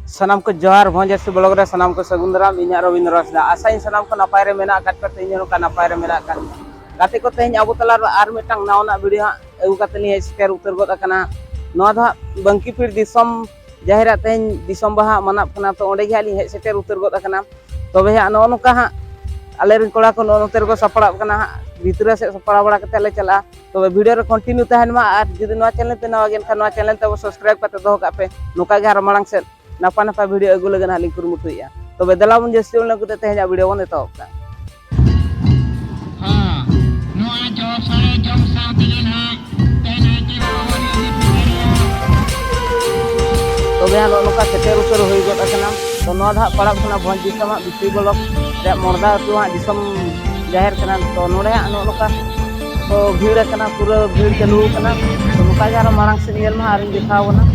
सनाम को जोहार भोंजसी ब्लॉग रे सनाम को सगुंदराम इन्या रविंद्र रसदा आशा सनाम को नपाय रे मेना काट पे तेज का नपाय रे मेना कान गाते को तेज अब तला आर मिटांग नावना वीडियो अगु काते नि स्केर उतर गद अकना नवा दा बंकीपीर दिसम जाहिरा तेज दिसम बहा मनाब कना तो ओंडे गे आली हे स्केर उतर गद अकना तबे हा नो नुका हा आले रिन कोड़ा को नोतर को सपड़ा कना भीतर से सपड़ा बड़ा कते ले चला तो वीडियो रे कंटिन्यू तहन मा आर जदि नवा चैनल पे नवा गेन खा नवा चैनल ते सब्सक्राइब करते दो का पे नुका गे हर मांग से नपा नपा वीडियो अगु लगन हालिंग कुरुमुटुया तबे दला बन जस्ती उन लगते तेज वीडियो बन तो का हां नोआ जो सारे जम साथ दिन हा तेने की तबे हालो नुका सेटेर उतर होई गद अकना तो नवा धा पड़ा खना भोज दिसम बिसी ब्लॉक रे मोरदा तुआ दिसम जाहिर कना तो नोडे नो नुका तो भीड़ कना पूरा भीड़ चलू कना तो नुका गे हर मांग से नियल मा आरिन दिखावना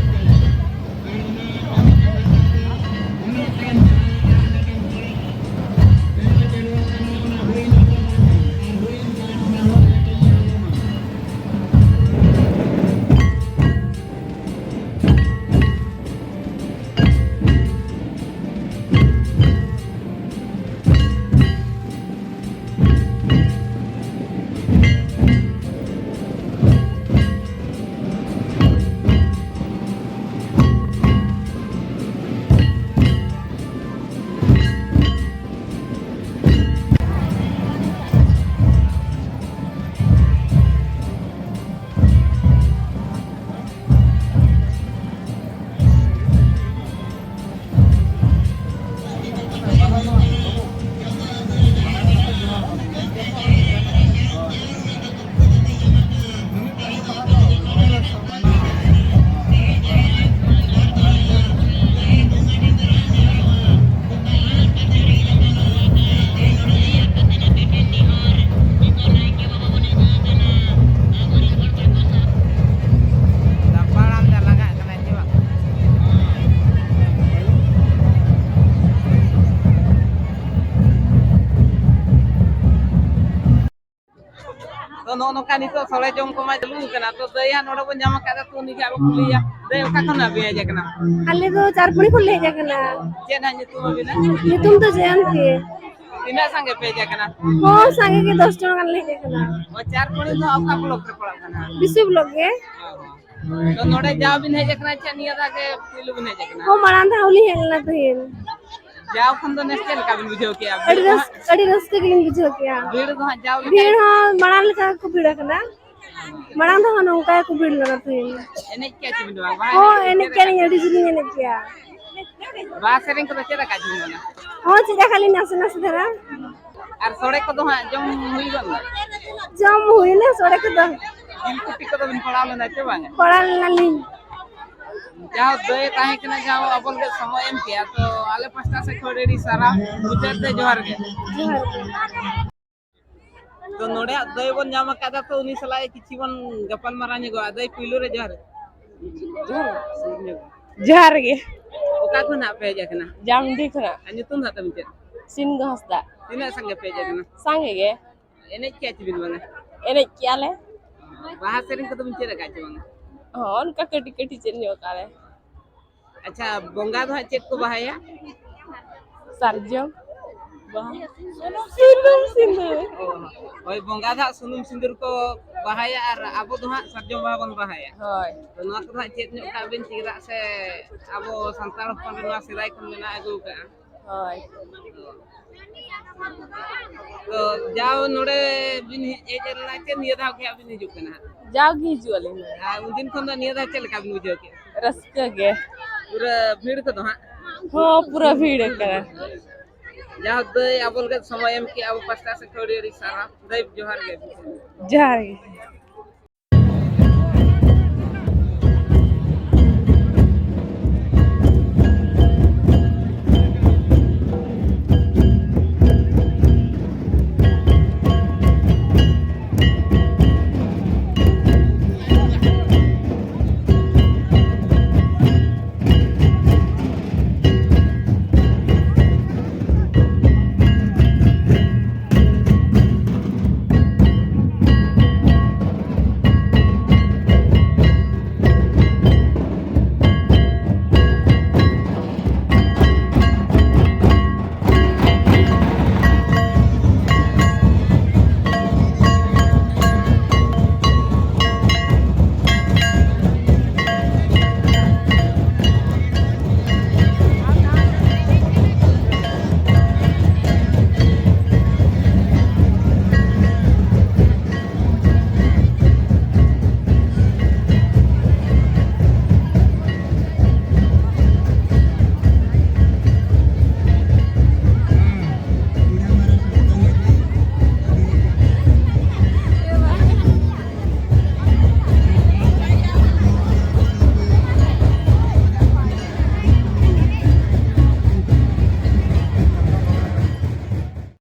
तो नो नो कानी तो सळे जम को मा चलू कना तो दया नोडो बन जामा का तो नि के कुलिया दे का खना बे जे कना आले तो चारपुड़ी को ले जाकना जे ना नि तुम बिना ये तुम तो जयन के तिना संगे पे जे कना हो संगे के 10 टन ले जाकना ओ चार पड़ी तो आपका ब्लॉक रे पड़ा कना बिसु ब्लॉग के तो नोडे जाव बिन हे जे कना छ निया दा के पिलु बिन हे जे कना हो मरान था होली हेलना तो हेल जाव खन तो नेस्टेल का बिन बुझो के अड़ी रस के लिए बुझो क्या भीड़ तो जाव भीड़ हां मरान का को भीड़ कना मरान था नौका को भीड़ लगा तो एने क्या छ बिन बा हो एने के नहीं अड़ी जुनी ने क्या बा सेरिंग को चेदा का जुन हो चिदा खाली नस नस धरा और सोड़े को तो जम हुई गन जम हुई ना सोड़े को तो दिल कुटी को तो बिन पड़ा ले ना छ बांगे पड़ा नली जाओ दे काहे के ना जाओ अपन के समय एम किया तो आले पास्ता से खोडेडी सारा उतरते जोहार के तो नोडे दई बन जामा कादा तो उनी सलाय किछि बन गपल माराने गो दई पिलो रे जोहार जोहार के ओका को ना पे जकना जाम दिखरा अनि तुम हतम के सिन घसदा तिना संगे पे जकना संगे के एने क्या चिबिन बने एने क्या ले बाहर सेरिंग को तुम चेरा का बने हां उनका कटी कटी चेन्नी होकाले अच्छा बंगा दो चेक को बहाया सरजम सुनुम सिंदूर ओय बंगा दा सुनुम सिंदूर को बहाया और आबो दो सरजम बहा बन बहाया होय तो ना को चेक न्यो का बिन चिरा से आबो संताल हपन ना सिदाय को मेना आगु का होय तो जाओ नोडे बिन एजर लाके निया दा के बिन हिजु कना जाओ घिजुले आ उन दिन खन निया दा चल का बिन बुझो के रस्का के पूरा भीड़ को दो हो पूरा भीड़ करे जाओ दई आबोल के समय एम के अब पास्ता से थोड़ी सारा दई जोहार के जोहार